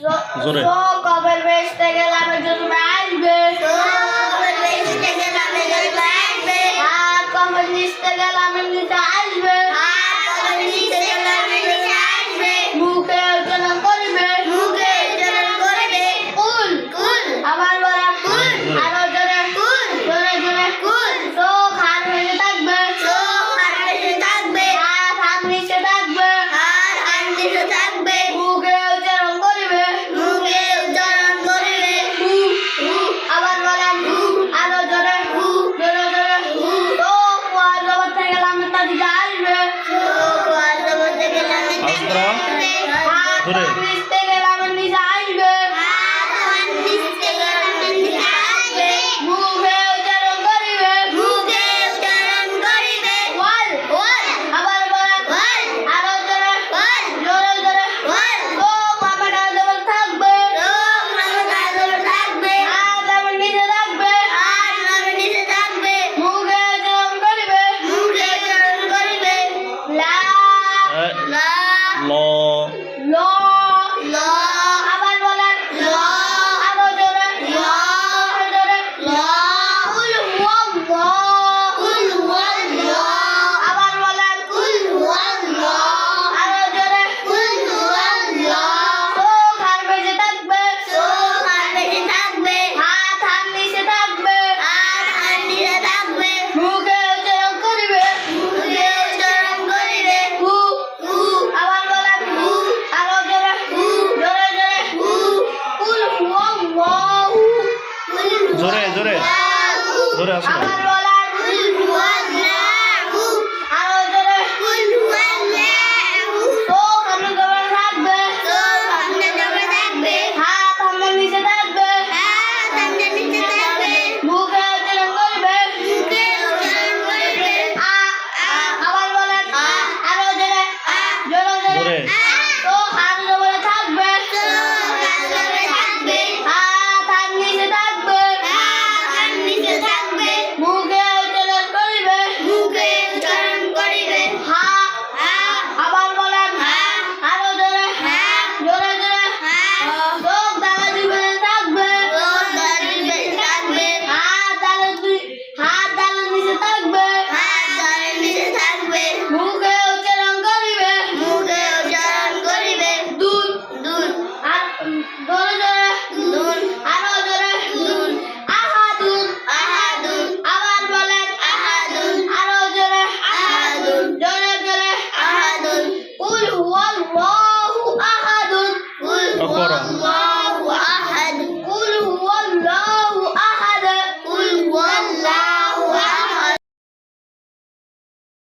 জোরে কবর বেচতে গেলাম জন্য আসবে হাত কবর নিচতে গেলাম নিচে আসবে মুখে উচ্চারণ করবে কুল আবার বলা আরো জোরে জোরে জোরে চোখ হাত নিচে থাকবে হাত হাত নিচে থাকবে মুখে উচ্চারণ করবে আবার বলেন আরো জোরে জোরে জোরে চোখ ওয়াজ জবর থেকে লামটা দিকে আসবে আসরা হাত জোরে নিচতে গেলাম নিচে আসবে মুখে উচ্চারণ করিবে ওয়াল আবার বলেন আরো জোরে জোরে জোরে চোখ মাথাটা জবর থাকবে হাত আমার নিচে থাকবে মুখে উচ্চারণ করিবে লা ল ল আবার বলেন আরো জোরে জোরে কুল হুয়াল্লাহ আবার বলেন আরো জোরে চোখ আর বেঁচে থাকবে হাত হাত নিচে থাকবে মুখে উচ্চারণ করিবে হু আবার বলেন আরো জোরে জোরে জোরে কুল হুয়াল্লাহু জোরে জোরে জোরে আসরা আবার